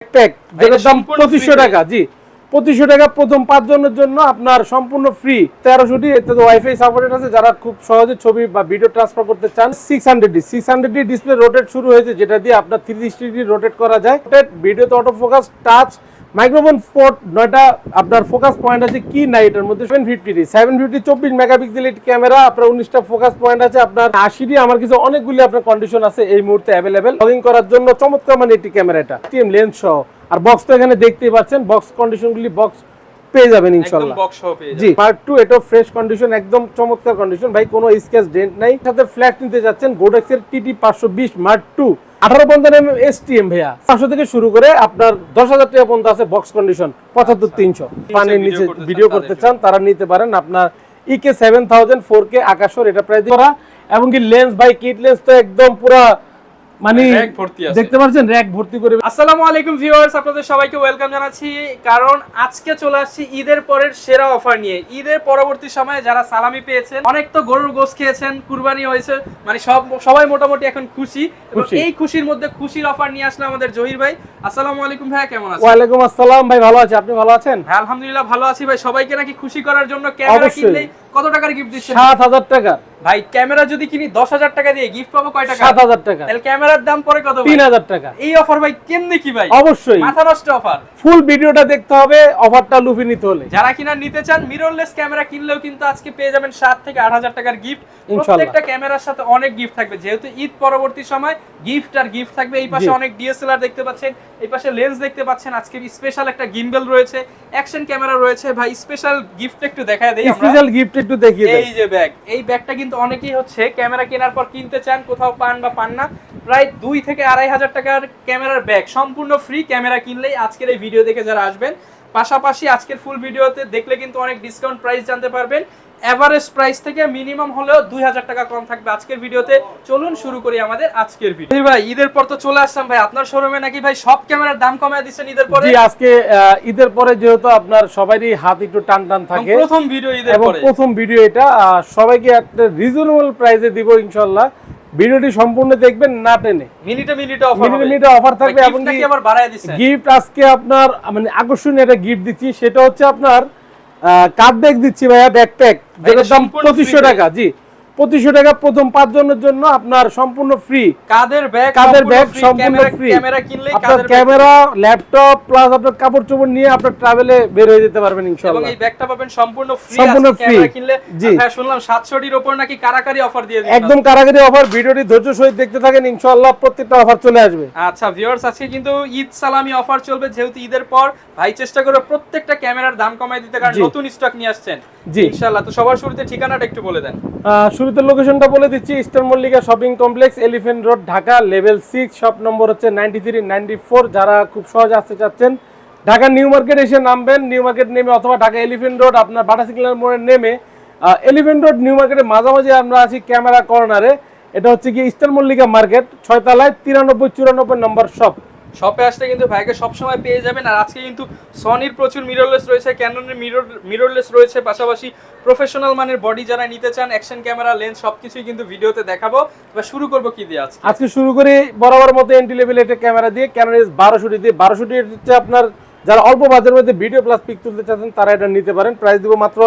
Pack যেটার দাম 2500 টাকা। জি 2500 টাকা প্রথম 5 জনের জন্য আপনার সম্পূর্ণ ফ্রি। 1300 ডি এতে ওয়াইফাই সাপোর্টেড আছে, যারা খুব সহজে ছবি বা ভিডিও ট্রান্সফার করতে চান। 600 ডি ডিসপ্লে রোটেট শুরু হয়েছে, যেটা দিয়ে আপনার 360 ডিগ্রি রোটেট করা যায়। ভিডিওতে auto focus, touch, microphone port 9টা, আপনার ফোকাস পয়েন্ট আছে কি নাই এটার মধ্যে। 750 24 মেগাপিক্সেল ক্যামেরা, আপনার 19টা ফোকাস পয়েন্ট আছে, আপনার 80 ডি। আমার কিছু অনেকগুলি আপনার কন্ডিশন আছে এই মুহূর্তে অ্যাভেলেবেল। লগইন করার জন্য চমৎকার মানে একটি ক্যামেরা, এটা টিএম লেন্স সহ। আর বক্স তো এখানে দেখতেই পাচ্ছেন, বক্স কন্ডিশনগুলি বক্স পেয়ে যাবেন ইনশাআল্লাহ। একদম বক্স সহ পেয়ে যাবেন। জি পার্ট 2 এটা ফ্রেশ কন্ডিশন, একদম চমৎকার কন্ডিশন ভাই, কোনো স্ক্র্যাচ ডেন্ট নাই। সাথে ফ্ল্যাট নিতে যাচ্ছেন গোডেক্স এর টিটি 520 মার্ক 2 1850 mm STM ভাইয়া, 500 থেকে শুরু করে আপনার 10000 টাকা পর্যন্ত আছে বক্স কন্ডিশন 75300। পানির নিচে ভিডিও করতে চান তারা নিতে পারেন। আপনার EK 7000 4K আকাশর, এটা প্রাইস করা। এবং কি লেন্স ভাই, কিট লেন্স তো একদম পুরা মানে দেখতে পাচ্ছেন র‍্যাক ভর্তি করে। আসসালামু আলাইকুম ভিউয়ার্স, আপনাদের সবাইকে ওয়েলকাম জানাচ্ছি। কারণ আজকে চলে আসছি ঈদের পরের সেরা অফার নিয়ে। ঈদের পরবর্তী সময়ে যারা সালামি পেয়েছেন, অনেক তো গরুর গোশত খেয়েছেন, কুরবানি হয়েছে, মানে সবাই মোটামুটি এখন খুশি। এবং এই খুশির মধ্যে খুশির অফার নিয়ে আসলে আমাদের জহির ভাই। আসসালামু আলাইকুম ভাই, কেমন আছেন? ওয়ালাইকুম আসসালাম ভাই, ভালো আছি, আপনি ভালো আছেন? হ্যাঁ আলহামদুলিল্লাহ ভালো আছি ভাই। সবাইকে নাকি খুশি করার জন্য ক্যামেরা কিনলেই কত টাকার গিফট দিচ্ছেন? 7000 টাকা ভাই। ক্যামেরা যদি কিনি 10000 টাকা দিয়ে গিফট পাবো কয় টাকা? 7000 টাকা। তাহলে ক্যামেরার দাম পরে কত? 3000 টাকা। এই অফার ভাই কেমনে কি ভাই? অবশ্যই মাথা নষ্ট অফার। ফুল ভিডিওটা দেখতে হবে, অফারটা লুফে নিতে হলে। যারা কিনা নিতে চান মিররলেস ক্যামেরা কিনলেও কিন্তু আজকে পেয়ে যাবেন 7 থেকে 8000 টাকার গিফট। প্রত্যেকটা ক্যামেরার সাথে অনেক গিফট থাকবে, যেহেতু ঈদ পরবর্তী সময় গিফট আর গিফট থাকবে। এই পাশে অনেক ডিএসএলআর দেখতে পাচ্ছেন, এই পাশে লেন্স দেখতে পাচ্ছেন, আজকে স্পেশাল একটা গিম্বল রয়েছে, অ্যাকশন ক্যামেরা রয়েছে। ভাই স্পেশাল গিফট একটু দেখায় দেই আমরা। স্পেশাল গিফট একটু দেখিয়ে দেই। এই যে ব্যাগ, এই ব্যাগটা কিন্তু অনেকেই হচ্ছে ক্যামেরা কেনার পর কিনতে চান, কোথাও পান বা পান না। প্রায় 2 থেকে 2500 টাকার ক্যামেরার ব্যাগ সম্পূর্ণ ফ্রি ক্যামেরা কিনলেই আজকের এই ভিডিও দেখে যারা আসবেন। পাশাপাশি আজকের ফুল ভিডিওতে দেখলে কিন্তু অনেক ডিসকাউন্ট প্রাইস জানতে পারবেন। এভারেজ প্রাইস থেকে মিনিমাম হলেও 2000 টাকা কম থাকবে আজকের ভিডিওতে। চলুন শুরু করি আমাদের আজকের ভিডিও। ভাই ঈদের পর তো চলে আসলাম ভাই, আপনার শোরুমে নাকি ভাই সব ক্যামেরার দাম কমায় দিচ্ছেন ঈদের পরে? জি আজকে ঈদের পরে যেহেতু আপনার সবারই হাত একটু টান টান থাকে, প্রথম ভিডিও ঈদের পরে, এবং প্রথম ভিডিও এটা সবাইকে একটা রিজনেবল প্রাইসে দিব ইনশাআল্লাহ। ভিডিওটি সম্পূর্ণ দেখবেন, না টেনে। মিনিটে অফার থাকবে। এবং কি আবার বাড়ায় দিচ্ছেন গিফট আজকে আপনার মানে আকর্ষণীয় একটা গিফট দিচ্ছি, সেটা হচ্ছে আপনার কার্ড ব্যাগ দিচ্ছি ভাইয়া, ব্যাকপ্যাক যেটার দাম 2500 টাকা। জি 2500 টাকা প্রথম 5 জনের জন্য আপনার সম্পূর্ণ ফ্রি। কাদের ব্যাগ সম্পূর্ণ ফ্রি। ক্যামেরা কিনলেই আপনার ক্যামেরা, ল্যাপটপ প্লাস আপনার কাপড় চোপড় নিয়ে আপনার ট্রাভেলে বের হয়ে যেতে পারবেন ইনশাআল্লাহ। এবং এই ব্যাগটা পাবেন সম্পূর্ণ ফ্রি। ক্যামেরা কিনলে হ্যাঁ শুনলাম 700 ডির উপর নাকি কারাকারি অফার দিয়ে দিবেন। একদম কারাকারি অফার। ভিডিওটি ধৈর্য সহিত দেখতে থাকেন, ইনশাআল্লাহ প্রত্যেকটা অফার চলে আসবে। আচ্ছা ভিউয়ার্স, আজকে কিন্তু ঈদ সালামি অফার চলবে, যেহেতু ঈদের পর ভাই চেষ্টা করবে প্রত্যেকটা ক্যামেরার দাম কমায় দিতে, কারণ নতুন স্টক নিয়ে আসছেন। জি ইনশাআল্লাহ। তো সবার শুরুতে ঠিকানাটা একটু বলে দেন। শুরুতে লোকেশনটা বলে দিচ্ছি, eastern Mallika shopping complex, elephant road, Dhaka, level 6, shop number হচ্ছে 93 94। যারা খুব সহজে আসতে চাচ্ছেন, ঢাকা নিউ মার্কেট এসে নামবেন, নিউ মার্কেট নেমে অথবা ঢাকা এলিফ্যান্ট রোড আপনার বাটা সিগন্যাল মোড়ে নেমে এলিফ্যান্ট রোড নিউ মার্কেটের মাঝামাঝি আমরা আছি ক্যামেরা কর্নারে। এটা হচ্ছে কি ইস্টার্ন মল্লিকা মার্কেট, 6 তলায় 93 94 নম্বর শপ। শপে আসলে কিন্তু ভাইকে সবসময় পেয়ে যাবেন। আর আজকে কিন্তু সনির প্রচুর মিররলেস রয়েছে, ক্যাননের মিররলেস রয়েছে, পাশাপাশি প্রফেশনাল মানের বডি যারা নিতে চান, অ্যাকশন ক্যামেরা, লেন্স সবকিছুই কিন্তু ভিডিওতে দেখাবো। এবার শুরু করব কি দিয়ে? আজকে শুরু করি বরাবর মতো এন্ট্রি লেভেল একটা ক্যামেরা দিয়ে, ক্যানন S1200 দিয়ে। 1200 হচ্ছে আপনার যারা অল্প বাজেটের মধ্যে ভিডিও প্লাস পিক তুলতে চাচ্ছেন তারা এটা নিতে পারেন। প্রাইস দিব মাত্র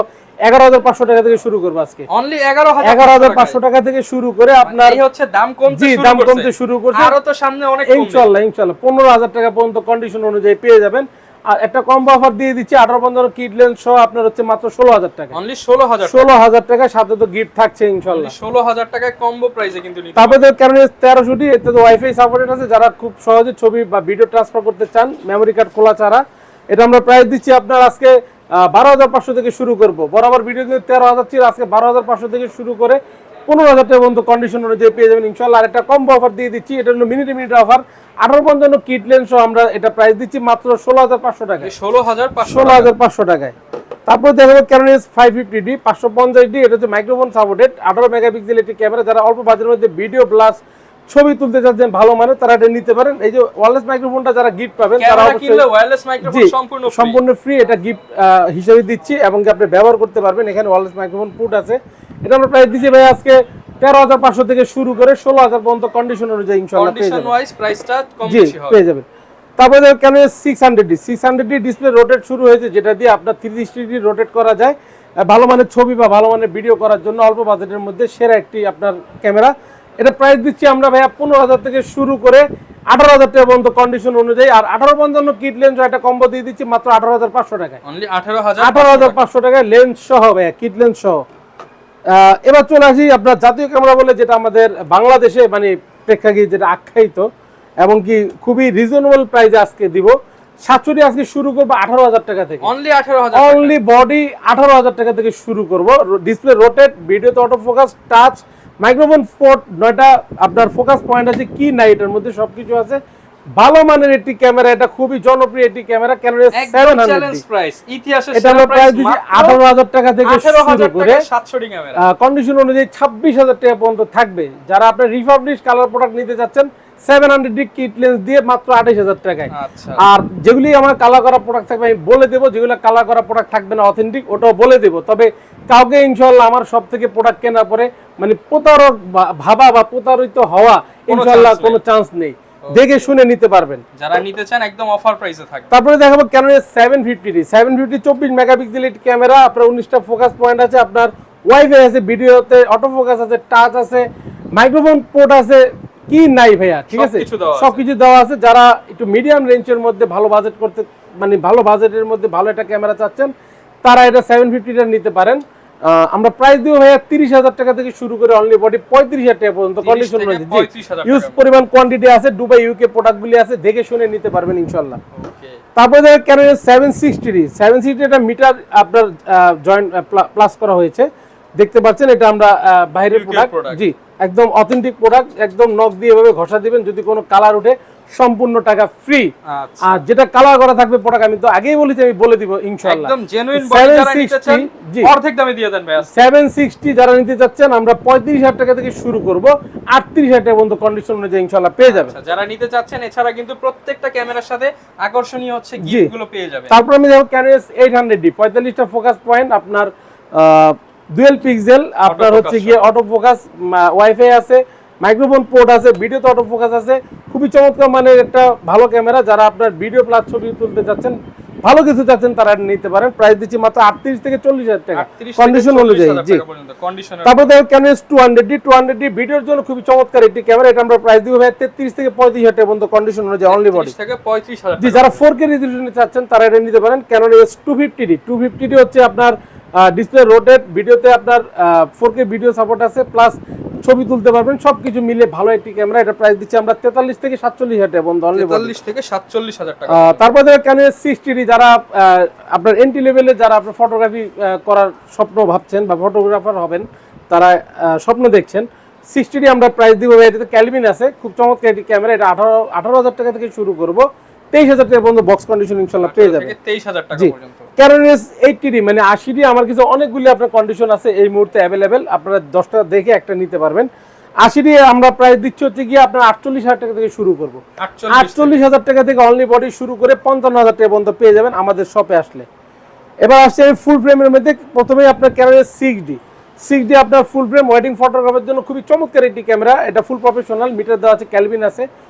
11500 টাকা থেকে শুরু করব আজকে। অনলি 11500 টাকা থেকে শুরু করে আপনার এই হচ্ছে দাম কমতে শুরু করছে। আরো তো সামনে অনেক কমবে ইনশাআল্লাহ 15000 টাকা পর্যন্ত কন্ডিশন অনুযায়ী পেয়ে যাবেন। আর একটা কম্বো অফার দিয়ে দিচ্ছি 18-15 কিট লেন্স সহ আপনার হচ্ছে মাত্র 16000 টাকা। অনলি 16000 টাকা, সাথে তো গিফট থাকছে ইনশাআল্লাহ। 16000 টাকায় কম্বো প্রাইসে কিন্তু নিতে তারপরে কারণ 1300 ডি এতে ওয়াইফাই সাপোর্টেড আছে, যারা খুব সহজে ছবি বা ভিডিও ট্রান্সফার করতে চান মেমরি কার্ড খোলা ছাড়া। এটা আমরা প্রাইস দিচ্ছি আপনার আজকে 12500 থেকে শুরু করব। বরাবর ভিডিও কিন্তু 13000 ছিল, আজকে 12500 থেকে শুরু করে 15000 টাকা পর্যন্ত কন্ডিশন অনুযায়ী পেয়ে যাবেন ইনশাআল্লাহ। আর একটা কম্বো অফার দিয়ে দিচ্ছি, এটা হলো মিনিট অফার। 18-55 কিট লেন্স সহ আমরা এটা প্রাইস দিচ্ছি মাত্র 16500 টাকায়। 16500 টাকায়। তারপর দেখাবো ক্যানন S550D 550D। এটা হচ্ছে মাইক্রোফোন সাপোর্টেড 18 মেগাপিক্সেল একটি ক্যামেরা। যারা অল্প বাজেটের মধ্যে ভিডিও প্লাস ছবি তুলতে চাচ্ছেন ভালো মানে, তারা এটা নিতে পারেন। এই যে ওয়্যারলেস মাইক্রোফোনটা যারা গিফট পাবেন তারা অবশ্যই ওয়্যারলেস মাইক্রোফোন সম্পূর্ণ ফ্রি এটা গিফট হিসেবে দিচ্ছি, এবং আপনি ব্যবহার করতে পারবেন। এখানে ওয়্যারলেস মাইক্রোফোন পুট আছে। এটা আমরা প্রাইস দিচ্ছি ভাই আজকে 13500 থেকে শুরু করে 16000 পর্যন্ত কন্ডিশন অনুযায়ী ইনশাআল্লাহ পেয়ে যাবেন। কন্ডিশন ওয়াইজ প্রাইসটা কম বেশি হবে, পেয়ে যাবেন। তারপরে ক্যানোন 600D ডিসপ্লে রোটেট শুরু হয়েছে, যেটা দিয়ে আপনার 360 রোটেট করা যায়। ভালো মানের ছবি বা ভালো মানের ভিডিও করার জন্য অল্প বাজেটের মধ্যে সেরা একটি আপনার ক্যামেরা। এটা প্রাইস দিচ্ছি আমরা ভাইয়া 15,000 থেকে শুরু করে 18,000 টাকা পর্যন্ত কন্ডিশন অনুযায়ী। আর 1855 কিট লেন্স একটা কম্বো দিয়ে দিচ্ছি মাত্র 18,500 টাকায়। অনলি 18,500 18,500 টাকায় লেন্স সহ ভাইয়া, কিট লেন্স সহ। এবার চলে আসি আপনার জাতীয় ক্যামেরা বলে, যেটা আমাদের বাংলাদেশে মানে প্রেক্ষাগৃহে যেটা আখ্যায়িত এবং কি খুবই রিজনেবল প্রাইসে আজকে দিব। 760 আজকে শুরু করবো 18,000 টাকা থেকে। অনলি 18,000, অনলি বডি 18,000 টাকা থেকে শুরু করব। ডিসপ্লে রোটেট, ভিডিওতে auto focus, touch, microphone port, 9টা আপনার ফোকাস পয়েন্ট আছে, কি নাই এটার মধ্যে সবকিছু আছে। ভালো মানের একটি ক্যামেরা, এটা খুবই জনপ্রিয় একটি ক্যামেরা, ক্যানোন 700 চ্যালেঞ্জ প্রাইস। ইতিহাসের এটা আমরা প্রাইস দিচ্ছি 18,000 টাকা থেকে শুরু করে 700 ক্যামেরা কন্ডিশন অনুযায়ী 26,000 টাকা পর্যন্ত থাকবে। যারা আপনার রিফাবলিশ কালার প্রোডাক্ট নিতে যাচ্ছেন 700D কিট লেন্স দিয়ে মাত্র 28,000 টাকায়। আর যেগুলি আমার কালার করা প্রোডাক্ট থাকবে আমি বলে দেবো, যেগুলো কালার করা প্রোডাক্ট থাকবে না অথেন্টিক ওটাও বলে দেবো। তবে কাউকে ইনশাআল্লাহ আমার সব থেকে প্রোডাক্ট কেনার পরে মানে প্রতারক ভাবা বা প্রতারিত হওয়া ইনশাআল্লাহ কোনো চান্স নেই, দেখে শুনে নিতে পারবেন যারা নিতে চান, একদম অফার প্রাইসে থাকবে। তারপরে দেখাবো ক্যানোন 750D 24 মেগাপিক্সেল ক্যামেরা, আপনার 19টা ফোকাস পয়েন্ট আছে, আপনার ওয়াইফাই আছে, ভিডিওতে অটো ফোকাস আছে, টাচ আছে, মাইক্রোফোন পোর্ট আছে, কি নাই ভাইয়া, ঠিক আছে সবকিছু দেওয়া আছে। যারা একটু মিডিয়াম রেঞ্জের মধ্যে ভালো বাজেট করতে মানে ভালো বাজেটের মধ্যে ভালো একটা ক্যামেরা চাচ্ছেন, তারা এটা 750টা নিতে পারেন। আমরা প্রাইস দিব ভাইয়া 30,000 টাকা থেকে শুরু করে অনলি বডি 35,000 টাকা পর্যন্ত কন্ডিশন রয়েছে। ইউজ পরিমাণ কোয়ান্টিটি আছে, দুবাই ইউকে প্রোডাক্টগুলি আছে, দেখে শুনে নিতে পারবেন ইনশাআল্লাহ। তারপরে দেখেন ক্যানোন 760 এটা মিটার আপনার জয়েন্ট প্লাস করা হয়েছে, দেখতে পাচ্ছেন। এটা আমরা বাইরের প্রোডাক্ট, জি একদম অথেন্টিক প্রোডাক্ট, একদম নখ দিয়ে এভাবে ঘষা দিবেন, যদি কোনো কালার ওঠে সম্পূর্ণ টাকা ফ্রি। আর যেটা কালার করা থাকবে প্রোডাক্ট আমি তো আগেই বলেছি, আমি বলে দিব ইনশাআল্লাহ। একদম জেনুইন বডি যারা নিতে চান অর্ধেক দামে দিয়ে দেন ভাই। 760 যারা নিতে চাচ্ছেন আমরা 35,000 টাকা থেকে শুরু করব, 38,000 টাকা পর্যন্ত কন্ডিশন অনুযায়ী ইনশাআল্লাহ পেয়ে যাবেন। যারা নিতে চাচ্ছেন, এছাড়া কিন্তু প্রত্যেকটা ক্যামেরার সাথে আকর্ষণীয় হচ্ছে গিফটগুলো পেয়ে যাবেন। তারপর আমি দেখো ক্যানোন 800D 45টা ফোকাস পয়েন্ট, আপনার ডুয়াল পিক্সেল, আপনার হচ্ছে গিয়ে অটো ফোকাস, ওয়াইফাই আছে, মাইক্রোফোন পোর্ট আছে, ভিডিওতে অটো ফোকাস আছে, খুবই চমৎকার মানের একটা ভালো ক্যামেরা। যারা আপনার ভিডিও প্লাস ছবি তুলতে যাচ্ছেন, ভালো কিছু চাচ্ছেন, তারা নিতে পারেন। প্রাইস দিচ্ছি মাত্র 38 থেকে 40,000 টাকা কন্ডিশন অনুযায়ী। জি তারপর দেখো ক্যানোন 200D ভিডিওর জন্য খুবই চমৎকার একটি ক্যামেরা, এটা আমরা প্রাইস দিব ভাই 33 থেকে 35,000 টাকা পর্যন্ত কন্ডিশন অনুযায়ী অনলি বডি থেকে 35,000। জি যারা 4K রেজোলিউশনে চাচ্ছেন তারা এটা নিতে পারেন। ক্যানোন 250D হচ্ছে আপনার ডিসপ্লে রোটেট, ভিডিওতে আপনার 4K ভিডিও সাপোর্ট আছে, প্লাস ছবি তুলতে পারবেন, সবকিছু মিলে ভালো একটি ক্যামেরা। এটা প্রাইস দিচ্ছি আমরা 43 থেকে 47,000 টাকা পর্যন্ত অনলি 43 থেকে 47,000 টাকা। তারপরে ক্যানোন 60D যারা আপনার এন্ট্রি লেভেলে যারা আপনার ফটোগ্রাফি করার স্বপ্ন ভাবছেন বা ফটোগ্রাফার হবেন, তারা স্বপ্ন দেখছেন, 60D আমরা প্রাইস দিব। এটাতে ক্যালভিন আছে, খুব চমৎকার একটি ক্যামেরা। এটা 18,000 টাকা থেকে শুরু করব, 23,000 টাকা পর্যন্ত বক্স কন্ডিশন ইনশাআল্লাহ পেয়ে যাবেন। 23,000 টাকা পর্যন্ত। ক্যানোন 80D মানে 80D আমার কিছু অনেকগুলি আপনার কন্ডিশন আছে এই মুহূর্তে অ্যাভেলেবেল, আপনারা 10টা দেখে একটা নিতে পারবেন। 80D আমরা প্রাইস দিচ্ছি হচ্ছে গিয়ে আপনার 48,000 টাকা থেকে শুরু করব, 48,000 টাকা থেকে অনলি বডি শুরু করে 55,000 টাকা পর্যন্ত পেয়ে যাবেন আমাদের শপে আসলে। এবার আসছে ফুল ফ্রেমের মধ্যে, প্রথমেই আপনার ক্যানোন 6D আপনার ফুল ফ্রেম ওয়েডিং ফটোগ্রাফের জন্য খুবই চমৎকার একটি ক্যামেরা। এটা ফুল প্রফেশনাল, মিটার দেওয়া আছে, ক্যালভিন আছে,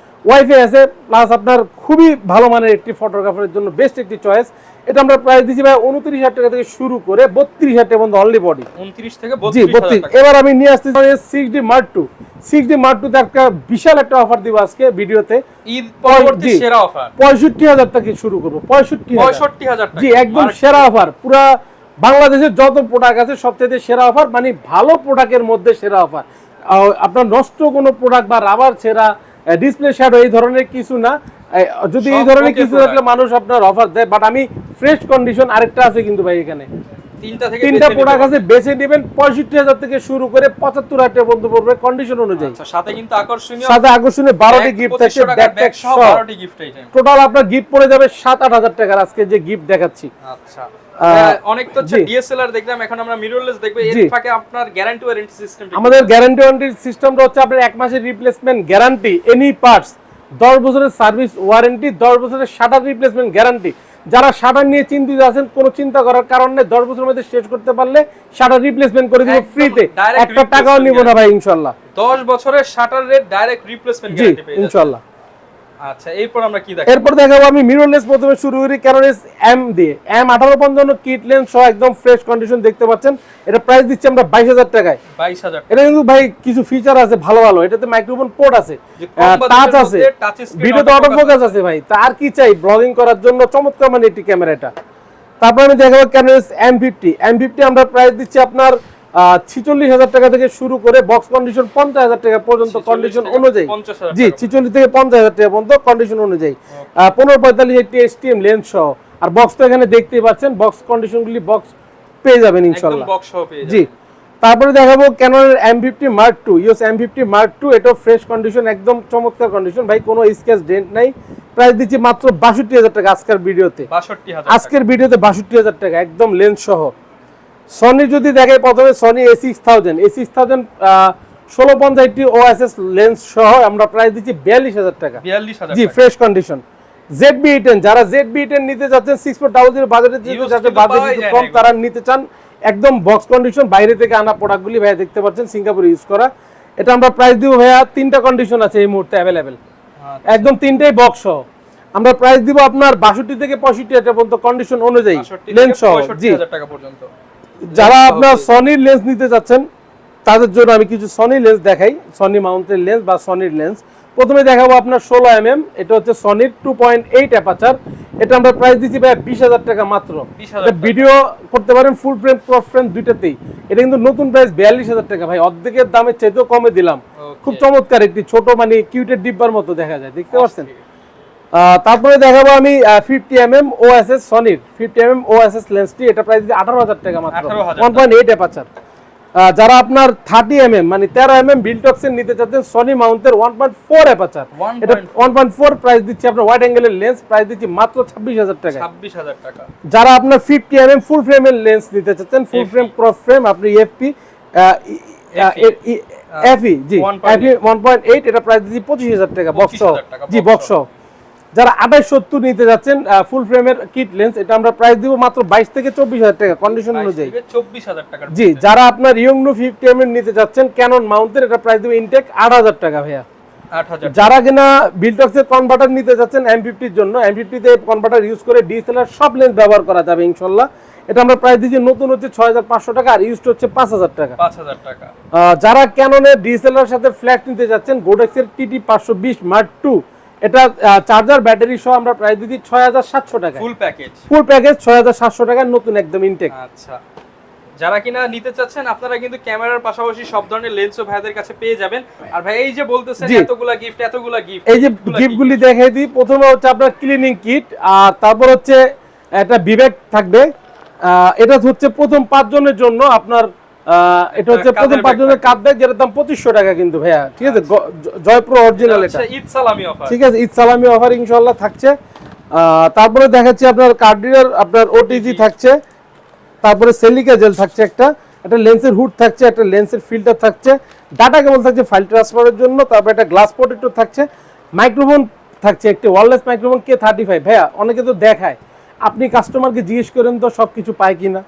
ওয়াইফাই আছে, প্লাস আপনার খুবই ভালো মানের একটি ফটোগ্রাফারের জন্য বেস্ট একটি চয়েস। এটা আমরা প্রাইস দিচ্ছি ভাই 29,000 টাকা থেকে শুরু করে 32,000 টাকা পর্যন্ত অনলি বডি। 29 থেকে 32,000 টাকা। এবার আমি নিয়ে আসছি 6D Mark II তে একটা বিশাল একটা অফার দিব আজকে ভিডিওতে, ঈদ পরবর্তী সেরা অফার। 65,000 টাকা শুরু করব, 65,000 টাকা। জি একদম সেরা অফার, পুরা বাংলাদেশের যত প্রোডাক্ট আছে সবচেয়ে সেরা অফার, মানে ভালো প্রোডাক্টের মধ্যে সেরা অফার। আপনার নষ্ট কোনো প্রোডাক্ট বা রাবার ছেঁড়া, ডিসপ্লে শ্যাডো এই ধরনের কিছু না। যদি এই ধরনের কিছু থাকলে মানুষ আপনার অফার দেয়, বাট আমি ফ্রেশ কন্ডিশন আরেকটা আছে কিন্তু ভাই, এখানে তিনটা প্রোডাক্ট আছে, বেছে নেবেন। 65,000 থেকে শুরু করে 75,000 টাকা পর্যন্ত পড়বে কন্ডিশন অনুযায়ী। সাথে কিন্তু আকর্ষণীয় 12টি গিফট আছে, ব্যাকপ্যাক সহ 12টি গিফট আইটেম। টোটাল আপনার গিফট পড়ে যাবে 7-8,000 টাকার আজকে যে গিফট দেখাচ্ছি। আচ্ছা অনেক তো ডিএসএলআর দেখলাম, এখন আমরা মিররলেস দেখব। এর ফাঁকে আপনার গ্যারান্টি ওয়ারেন্টি সিস্টেম, আমাদের গ্যারান্টি ওয়ারেন্টি সিস্টেমটা হচ্ছে আপনার 1 মাসের রিপ্লেসমেন্ট গ্যারান্টি, এনি পার্টস, 10 বছরের সার্ভিস ওয়ারেন্টি, 10 বছরের শাটার রিপ্লেসমেন্ট গ্যারান্টি। যারা শাটার নিয়ে চিন্তিত আছেন, কোনো চিন্তা করার কারণ নেই, 10 বছরের মধ্যে শেষ করতে পারলে শাটার রিপ্লেসমেন্ট করে দিব ফ্রিতে, একটা টাকাও নিব না ভাই ইনশাআল্লাহ। 10 বছরের shutter rate direct replacement guarantee পেয়ে যাবেন ইনশাআল্লাহ। আচ্ছা, এরপর আমরা কি দেখাবো? এরপর দেখাবো আমি মিররলেস, প্রথমে শুরু করি ক্যানন এম দিয়ে। M1855 কিট লেন্স সহ একদম ফ্রেশ কন্ডিশন দেখতে পাচ্ছেন। এটা প্রাইস দিচ্ছি আমরা 22000 টাকায়। 22000। এটা কিন্তু ভাই কিছু ফিচার আছে ভালো ভালো, এটাতে মাইক্রোফোন পোর্ট আছে, টাচ আছে, ভিডিওতে অটো ফোকাস আছে ভাই। তার কি চাই ব্লগিং করার জন্য চমৎকার মানে একটি ক্যামেরা এটা। তারপর আমি দেখাবো ক্যানন M50 আমরা প্রাইস দিচ্ছি আপনার 46,000 টাকা থেকে শুরু করে বক্স কন্ডিশন 50,000 টাকা পর্যন্ত কন্ডিশন অনুযায়ী। জি 46 থেকে 50,000 টাকা পর্যন্ত কন্ডিশন অনুযায়ী। 1545 একটি STM লেন্স সহ। আর বক্স তো এখানে দেখতেই পাচ্ছেন, বক্স কন্ডিশনগুলি বক্স পেয়ে যাবেন ইনশাআল্লাহ। একদম বক্স সহ পেয়ে যাবেন। জি তারপরে দেখাবো ক্যাননের M50 Mark II, US M50 Mark II। এটা ফ্রেশ কন্ডিশন, একদম চমৎকার কন্ডিশন ভাই, কোনো স্ক্র্যাচ ডেন্ট নাই। প্রাইস দিচ্ছি মাত্র 62,000 টাকা আজকের ভিডিওতে। 62,000 আজকের ভিডিওতে 62,000 টাকা একদম লেন্স সহ। সনি যদি দেখে প্রথমে সনি A6000 1650 OSS লেন্স সহ আমরা প্রাইস দিচ্ছি 42,000 টাকা। 42,000 জি ফ্রেশ কন্ডিশন। ZB-E10 যারা ZB-E10 নিতে যাচ্ছেন 6400 বাজেটে যেতে যাচ্ছে, বাজেট একটু কম তারা নিতে চান, একদম বক্স কন্ডিশন, বাইরে থেকে আনা প্রোডাক্টগুলি ভাইয়া দেখতে পাচ্ছেন সিঙ্গাপুরে ইউজ করা। এটা আমরা প্রাইস দিব ভাইয়া, তিনটা কন্ডিশন আছে এই মুহূর্তে अवेलेबल, একদম তিনটাই বক্স সহ। আমরা প্রাইস দিব আপনার 62 থেকে 65,000 পর্যন্ত কন্ডিশন অনুযায়ী লেন্স সহ। জি 65,000 টাকা পর্যন্ত। যারা আপনার সনির লেন্স নিতে যাচ্ছেন তাদের জন্য আমি কিছু সনি লেন্স দেখাই, সনি মাউন্টের লেন্স বা সনির লেন্স। প্রথমে দেখাবো আপনার 16mm, এটা হচ্ছে সনির 2.8 অ্যাপারচার। এটা আমরা প্রাইস দিচ্ছি ভাই 20,000 টাকা মাত্র। এটা ভিডিও করতে পারেন ফুল ফ্রেম ক্রপ ফ্রেম দুইটাতেই। এটা কিন্তু নতুন প্রাইস 42,000 টাকা ভাই, অর্ধেকের দামের চাইতেও কমে দিলাম। খুব চমৎকার একটি ছোট মানে কিউটের ডিব্বার মতো দেখা যায়, দেখতে পাচ্ছেন। তারপরে দেখাবো আমি 50mm OSS সনির 50mm OSS লেন্সটি। এটা প্রাইস দিচ্ছি 18,000 টাকা মাত্র, 1.8 অ্যাপারচার। যারা আপনার 30mm মানে 13mm বিল্টক্সের নিতে চাচ্ছেন সনি মাউন্টের 1.4 অ্যাপারচার, এটা 1.4 প্রাইস দিচ্ছি আপনার ওয়াইড অ্যাঙ্গেলের লেন্স, প্রাইস দিচ্ছি মাত্র 26,000 টাকা। 26,000 টাকা। যারা আপনার 50mm ফুল ফ্রেমের লেন্স নিতে চাচ্ছেন, ফুল ফ্রেম ক্রস ফ্রেম, আপনি FE জি FE 1.8, এটা প্রাইস দিচ্ছি 25,000 টাকা বক্স সহ। জি বক্স সহ। যারা 2870 নিতে যাচ্ছেন ফুল ফ্রেমের কিট লেন্স, এটা আমরা প্রাইস দিব মাত্র 22 থেকে 24,000 টাকা কন্ডিশন অনুযায়ী। 24,000 টাকা। জি যারা আপনার ইয়ংনু 50mm নিতে যাচ্ছেন ক্যানন মাউন্টের, এটা প্রাইস দিব ইনটেক 8,000 টাকা ভাইয়া। 8,000। যারা কিনা বিল্টক্সের কনভার্টার নিতে যাচ্ছেন M50-র জন্য, M50 তে কনভার্টার ইউজ করে DSLR সব লেন্স ব্যবহার করা যাবে ইনশাআল্লাহ। এটা আমরা প্রাইস দিচ্ছি নতুন হচ্ছে 6,500 টাকা আর ইউজড হচ্ছে 5,000 টাকা। 5,000 টাকা। যারা ক্যাননের DSLR সাথে ফ্ল্যাট নিতে যাচ্ছেন গোডেক্সের TT 520 Mark II, এটা চার্জার ব্যাটারি সহ আমরা প্রাইস দিচ্ছি 6,700 টাকা। ফুল প্যাকেজ 6,700 টাকা নতুন একদম ইনটেক। আচ্ছা, যারা কিনা নিতে চাচ্ছেন আপনারা কিন্তু ক্যামেরার পাশাপাশি সব ধরনের লেন্সও ভাইদের কাছে পেয়ে যাবেন। আর ভাই এই যে বলতেছেন এতগুলা গিফট এই যে গিফটগুলি দেখাই দিই। প্রথমে হচ্ছে আপনার ক্লিনিং কিট, আর তারপর হচ্ছে একটা বিবেক থাকবে। এটা হচ্ছে প্রথম 5 জনের জন্য আপনার, এটা হচ্ছে প্রথম 5 জনের কাপ ব্যাগ, যেটার দাম 2500 টাকা কিন্তু ভাইয়া, ঠিক আছে। জয়প্রো অরিজিনাল এটা, ঈদ সালামি অফার, ঠিক আছে, ঈদ সালামি অফার ইনশাআল্লাহ থাকছে। তারপরে দেখাচ্ছি আপনার কার্ডিয়ার আপনার OTG থাকছে, তারপরে সেলিকা জেল থাকছে, একটা লেন্সের হুড থাকছে, একটা লেন্সের ফিল্টার থাকছে, ডাটা কেবল থাকছে ফাইল ট্রান্সফারের জন্য, তারপর একটা গ্লাস প্রোটেক্টর থাকছে, মাইক্রোফোন থাকছে, একটা ওয়্যারলেস মাইক্রোফোন K35 ভাইয়া। অনেকে তো দেখায়, আপনি কাস্টমারকে জিজ্ঞেস করেন তো সবকিছু পায় কিনা।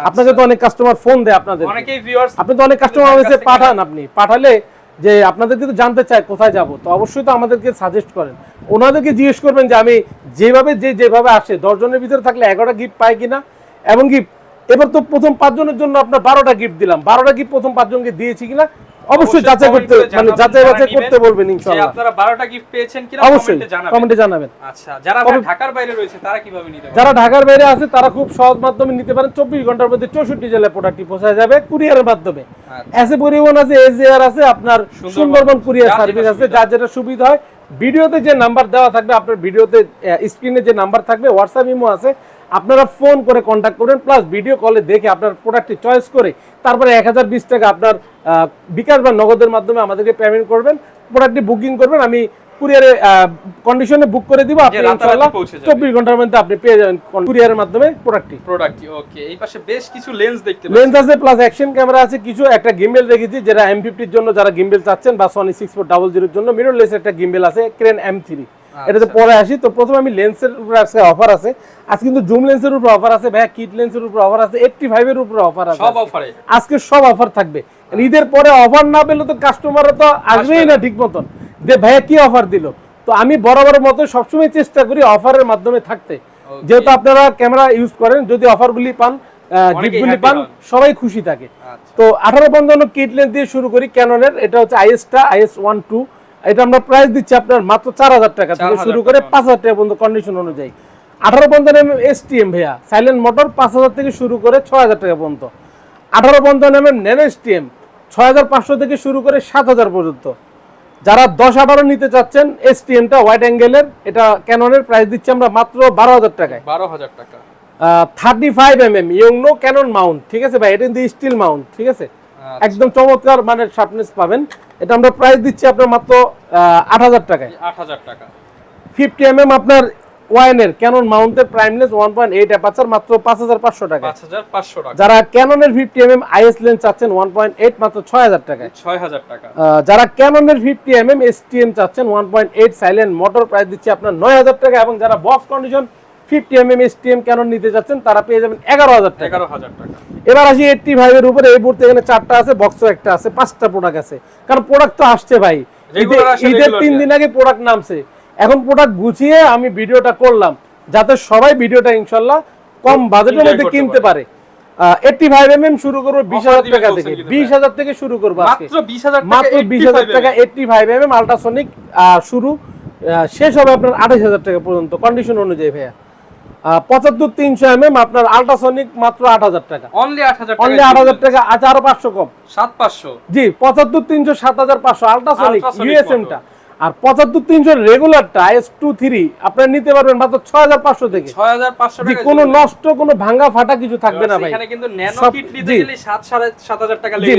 আপনাকে তো অনেক কাস্টমার ফোন দেয়, আপনাদের অনেকেই ভিউয়ার্স, আপনি তো অনেক কাস্টমার মেসেজ পাঠান, আপনি পাঠালে যে আপনাদেরকে তো জানতে চায় কোথায় যাব, তো অবশ্যই তো আমাদেরকে সাজেস্ট করেন। ওনাদেরকে জিজ্ঞেস করবেন যে আমি যেভাবে আসে 10 জনের ভিতরে থাকলে 11টা গিফট পায় কিনা। এবং কি এবার তো প্রথম 5 জনের জন্য আপনার 12টা গিফট দিলাম, 12টা গিফট প্রথম 5 জনকে দিয়েছি কিনা অবশ্যই যাচাই করতে, মানে যাচাই বাছাই করতে বলবেন ইনশাআল্লাহ। আপনারা 12টা গিফট পেয়েছেন কিনা কমেন্টে জানাবেন। আচ্ছা, যারা ঢাকার বাইরে রয়েছে তারা কিভাবে নিতে পারবে? যারা ঢাকার বাইরে আছে তারা খুব সহজ মাধ্যমে নিতে পারেন। 24 ঘন্টার মধ্যে 64 জেলায় প্রোডাক্টটি পৌঁছায় যাবে কুরিয়ারের মাধ্যমে। এসে পরিবহন আছে, এসএআর আছে, আপনার সুন্দরবন কুরিয়ার সার্ভিস আছে, যার যেটা সুবিধা হয়। ভিডিওতে যে নাম্বার দেওয়া থাকবে, আপনার ভিডিওতে স্ক্রিনে যে নাম্বার থাকবে, হোয়াটসঅ্যাপ ইমো আছে, আপনারা ফোন করে কন্ট্যাক্ট করবেন, প্লাস ভিডিও কলে দেখে আপনার প্রোডাক্টটি চয়েস করে তারপরে 1020 টাকা আপনার বিকাশ বা নগদের মাধ্যমে আমাদেরকে পেমেন্ট করবেন, প্রোডাক্টটি বুকিং করবেন। আমি কুরিয়ারে কন্ডিশনে বুক করে দিব, আপনি ইনশাআল্লাহ 24 ঘন্টার মধ্যে আপনি পেয়ে যাবেন কুরিয়ারের মাধ্যমে প্রোডাক্টটি। ওকে, এই পাশে বেশ কিছু লেন্স দেখতে পাচ্ছেন, লেন্স আছে প্লাস অ্যাকশন ক্যামেরা আছে কিছু, একটা গিম্বেল রেখেছি যেটা M50 এর জন্য যারা গিম্বেল চাচ্ছেন, বা সনি 6400 এর জন্য মিররলেস একটা গিম্বেল আছে ক্রেন M3। এটাতে পরে আসি। তো প্রথমে আমি লেন্সের উপরে আজকে অফার আছে, আজকে কিন্তু জুম লেন্সের উপর অফার আছে ভাইয়া, কিট লেন্সের উপর অফার আছে, 85 এর উপর অফার আছে, সব অফারে আজকে সব অফার থাকবে। ঈদের পরে অফার না পেলে তো কাস্টমাররা তো আসবেই না ঠিক মতন, যে ভাইয়া কি অফার দিল। তো আমি বরাবরের মতো সবসময় চেষ্টা করি অফারের মাধ্যমে থাকতে, যেহেতু আপনারা ক্যামেরা ইউজ করেন, যদি অফারগুলি পান, গিফটগুলি পান, সবাই খুশি থাকে। তো 18-55 কিট লেন্স দিয়ে শুরু করি ক্যাননের। এটা হচ্ছে আইএসটা IS-12, এটা আমরা প্রাইস দিচ্ছি আপনার মাত্র 4000 টাকা থেকে শুরু করে 5000 টাকা পর্যন্ত কন্ডিশন অনুযায়ী। 18-55 STM ভাইয়া সাইলেন্ট মোটর 5000 থেকে শুরু করে 6000 টাকা পর্যন্ত। 18-55 ন্যানো STM 6500 থেকে শুরু করে 7000 পর্যন্ত। যারা 10-18 নিতে চাচ্ছেন STM-টা ওয়াইড অ্যাঙ্গেলের, এটা ক্যাননের, প্রাইস দিচ্ছি আমরা মাত্র 12000 টাকায়। 12000 টাকা। 35mm ইয়ংনো ক্যানন মাউন্ট, ঠিক আছে ভাই, এটা কিন্তু স্টিল মাউন্ট, ঠিক আছে, একদম চমৎকার মানের শার্পনেস পাবেন। এটা আমরা প্রাইস দিচ্ছি আপনার মাত্র 8000 টাকায়। 8000 টাকা। 50mm আপনার ওয়াইনের ক্যানন মাউন্টের প্রাইমলেস 1.8 অ্যাপারচার মাত্র 5500 টাকা। 5500 টাকা। যারা ক্যাননের 50mm IS লেন্স চাচ্ছেন 1.8 মাত্র 6000 টাকায়। 6000 টাকা। যারা ক্যাননের 50mm STM চাচ্ছেন 1.8 সাইলেন্ট মোটর, প্রাইস দিচ্ছি আপনার 9000 টাকা। এবং যারা box condition 50mm STM Canon নিতে যাচ্ছেন তারা পেয়ে যাবেন 11000 টাকা। 11000 টাকা। এবার আসি 85 এর উপরে। এই মুহূর্তে এখানে 4টা আছে, বক্সও একটা আছে, 5টা প্রোডাক্ট আছে, কারণ প্রোডাক্ট তো আসছে ভাই, ঈদের 3 দিন আগে প্রোডাক্ট নামছে। এখন প্রোডাক্ট গুছিয়ে আমি ভিডিওটা করলাম যাতে সবাই ভিডিওটা ইনশাআল্লাহ কম বাজেটের মধ্যে কিনতে পারে। 85mm শুরু করব 20000 টাকা থেকে, 20000 থেকে শুরু করব আজকে, মাত্র 20000 টাকা 85mm আল্ট্রাসনিক শুরু, শেষ হবে আপনার 28000 টাকা পর্যন্ত কন্ডিশন অনুযায়ী ভাইয়া। 75-300mm আপনার আল্ট্রাসনিক মাত্র 8000 টাকা, অনলি 8000 টাকা, অনলি 8000 টাকা। আচ্ছা আরো 500 কম, 7500। জি 75-300 7500 আল্ট্রাসনিক ইউএসএমটা। আর 75-300 রেগুলারটা IS-23 আপনারা নিতে পারবেন মাত্র 6500 থেকে। 6500 টাকা। কোনো নষ্ট, কোনো ভাঙা ফাটা কিছু থাকবে না ভাই। এখানে কিন্তু ন্যানো কিট নিতে গেলে 7,500 টাকা লেগে জি,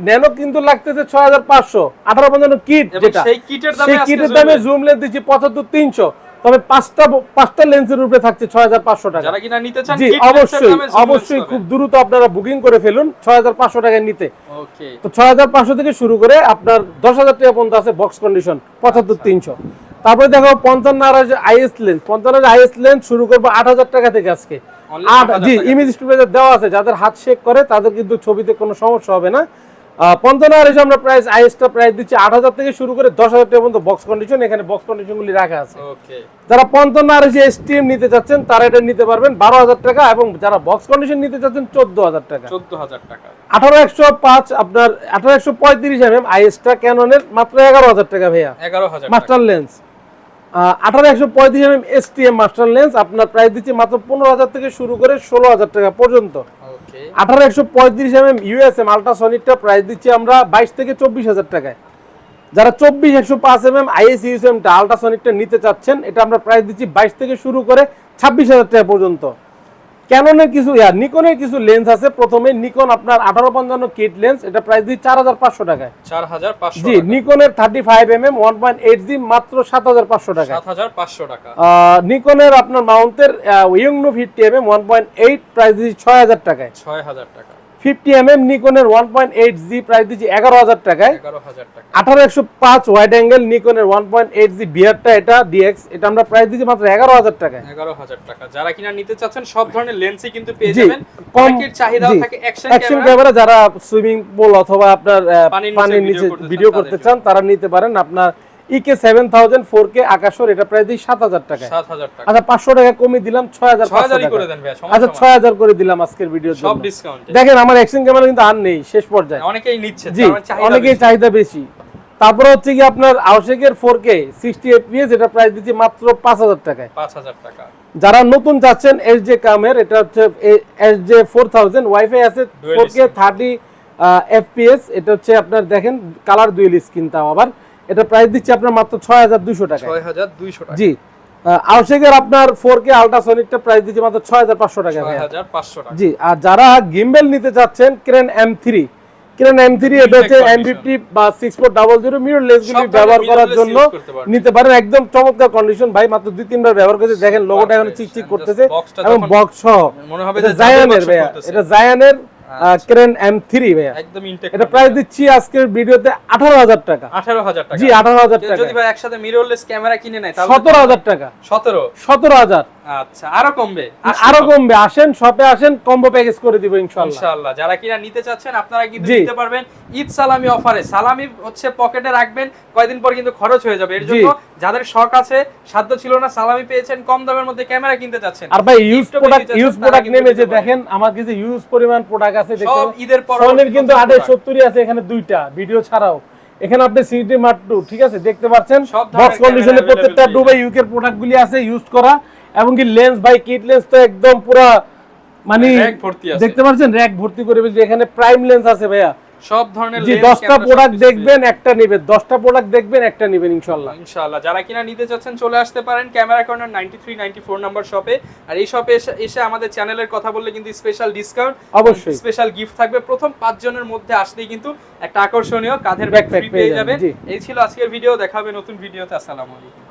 ন্যানো কিন্তু লাগতেছে 6500। 18-55 কিট যেটা, সেই কিটের দামে জুম লেন্স দিচ্ছি 75-300, তবে পাঁচটা লেন্সের উপরে থাকছে 6500 টাকা। যারা কিনা নিতে চান জি অবশ্যই খুব দ্রুত আপনারা বুকিং করে ফেলুন 6500 টাকায় নিতে। ওকে, তো 6500 থেকে শুরু করে আপনার 10000 টাকা পর্যন্ত আছে বক্স কন্ডিশন 75-300। তারপরে দেখো 55 IS লেন্স, 55 IS লেন্স শুরু করব 8000 টাকা থেকে আজকে। জি ইমেজ স্টুডিওতে দেওয়া আছে, যাদের হাত শেক করে তাদের কিন্তু ছবিতে কোনো সমস্যা হবে না। 55 আমরা প্রাইস আইএসটা প্রাইস দিচ্ছি 8000 থেকে শুরু করে 10000 টাকা পর্যন্ত বক্স কন্ডিশন, এখানে বক্স কন্ডিশনগুলি রাখা আছে। ওকে, যারা 55 STM নিতে চাচ্ছেন তারা এটা নিতে পারবেন 12000 টাকা, এবং যারা বক্স কন্ডিশন নিতে চাচ্ছেন 14000 টাকা। 14000 টাকা। 18105 আপনার 18135mm আইএসটা ক্যাননের মাত্র 11000 টাকা ভাইয়া, 11000 master lens. 18135mm STM master lens আপনার প্রাইস দিচ্ছি মাত্র 15000 থেকে শুরু করে 16000 টাকা পর্যন্ত। 18135mm USM আল্ট্রাসনিকটা প্রাইস দিচ্ছি আমরা 22 থেকে 24000 টাকায়। যারা 24-105mm IS USMটা আল্ট্রাসনিকটা নিতে চাচ্ছেন এটা আমরা প্রাইস দিচ্ছি 22 থেকে শুরু করে 26000 টাকা পর্যন্ত। ক্যাননের কিছু নিকনের কিছু লেন্স আছে। প্রথমে নিকন আপনার 18-55 কিট লেন্স, এটা প্রাইস দিচ্ছি 4500 টাকায়। 4500 জি নিকনের 35mm 1.8G মাত্র 7500 টাকা। 7500 টাকা। নিকনের আপনার মাউন্টের ইয়ংনো 50mm 1.8 প্রাইস দিচ্ছি 6000 টাকায়। 6000 টাকা। 50mm নিকনের 1.8G প্রাইস দিচ্ছি 11000 টাকায়। 11000 টাকা। 18105 ওয়াইড অ্যাঙ্গেল নিকনের 1.8G বিয়ারটা, এটা DX, এটা আমরা প্রাইস দিচ্ছি মাত্র 11000 টাকায়। 11000 টাকা। যারা কিনা নিতে চাচ্ছেন সব ধরনের লেন্সই কিন্তু পেয়ে যাবেন। অনেকের চাহিদা থাকে অ্যাকশন ক্যামেরা, যারা সুইমিং পুল অথবা আপনার পানির নিচে ভিডিও করতে চান তারা নিতে পারেন। আপনার EK7000 4K আকাশর, এটা প্রাইস দিই 7000 টাকায়। 7000 টাকা। আচ্ছা 500 টাকা কমিয়ে দিলাম 6500 করে দেন ভাই। আচ্ছা 6000 করে দিলাম আজকের ভিডিওর জন্য, সব ডিসকাউন্ট। দেখেন আমার অ্যাকশন ক্যামেরা কিন্তু আর নেই, শেষ পর্যায়ে অনেকেই নিচ্ছে, জি অনেকেই চাহিদা বেশি। তারপরে হচ্ছে কি আপনার আউশেকের 4K 60 fps, এটা প্রাইস দিচ্ছি মাত্র 5000 টাকায়। 5000 টাকা। যারা নতুন চাচ্ছেন SJ কামের, এটা হচ্ছে SJ 4000 ওয়াইফাই আছে 4K 30 fps, এটা হচ্ছে আপনার দেখেন কালার ডুয়েল স্ক্রিন, তাও আবার এটা প্রাইস দিচ্ছি আপনার মাত্র 6200 টাকা। 6200 টাকা। জি আউশেকের আপনার 4K আল্ট্রাসনিকটা প্রাইস দিচ্ছি মাত্র 6500 টাকা। 6500 টাকা। জি আর যারা গিম্বেল নিতে চাচ্ছেন ক্রেন M3, এটা হচ্ছে M50 বা 6400 মিরর লেন্সগুলি ব্যবহার করার জন্য নিতে পারেন। একদম চমৎকার কন্ডিশন ভাই, মাত্র 2-3 বার ব্যবহার করে দেখেন লোগোটা এখন চিকচিক করতেছে এবং বক্স সহ। মনে হবে যে জায়ানের ভাই, এটা জায়ানের ক্রেন M3 ভাই, একদম ইনটেক। এটা প্রাইস দিচ্ছি আজকের ভিডিওতে 18000 টাকা। 18000 টাকা। জি 18000 টাকা। যদি ভাই একসাথে মিররলেস ক্যামেরা কিনে নেয় তাহলে 17000 টাকা। 17000। আচ্ছা, আরো কমবে? আরো কমবে, আসেন শপে আসেন, কম্বো প্যাকেজ করে দিব ইনশাআল্লাহ। ইনশাআল্লাহ যারা কিনা নিতে চাচ্ছেন আপনারা কিন্তু জি। নিতে পারবেন ঈদ সালামি অফারে। সালামি হচ্ছে পকেটে রাখবেন, কয়দিন পর কিন্তু খরচ হয়ে যাবে। এর জন্য যাদের শখ আছে, সাধ্য ছিল না, সালামি পেয়েছেন, কম দামের মধ্যে ক্যামেরা কিনতে চাচ্ছেন, আর ভাই ইউজ gift-ও প্রোডাক্ট পেতে ইউজ চাচ্ছেন, প্রোডাক্ট তারা কিন্তু নেমে যে নিতে পারেন। দেখেন আমার কাছে ইউজ পরিমাণ প্রোডাক্ট আছে, দেখতে সব ঈদের পর সোনির কিন্তু 2870 আছে এখানে দুইটা ভিডিও ছাড়াও, এখানে আপনি সিডি মার্ক 2 ঠিক আছে দেখতে পাচ্ছেন, সব ধরনের বক্স কন্ডিশনে camera প্রত্যেকটা available দুবাই ইউকে প্রোডাক্টগুলি আছে ইউজ করা, এবং কি লেন্স ভাই কিট লেন্স তো একদম পুরো মানে র‍্যাক ভর্তি আছে, দেখতে পাচ্ছেন র‍্যাক ভর্তি করে যে এখানে প্রাইম লেন্স আছে ভাইয়া, সব ধরনের জি লেন্স 10টা প্রোডাক্ট দেখবেন একটা নেবেন, 10টা প্রোডাক্ট দেখবেন একটা নেবেন ইনশাআল্লাহ। ইনশাআল্লাহ যারা কিনা নিতে চাচ্ছেন চলে আসতে পারেন ক্যামেরা কর্নার 93 94 নাম্বার শপে। আর এই শপে এসে আমাদের চ্যানেলের কথা বললে কিন্তু স্পেশাল ডিসকাউন্ট, অবশ্যই স্পেশাল গিফট থাকবে। প্রথম 5 জনের মধ্যে আসলেই কিন্তু একটা আকর্ষণীয় কাঁধের ব্যাগ Backpack ফ্রি পেয়ে পেয়ে যাবেন, যাবেন। জি। এই ছিল আজকের ভিডিও, দেখা হবে নতুন ভিডিওতে। আসসালামু আলাইকুম।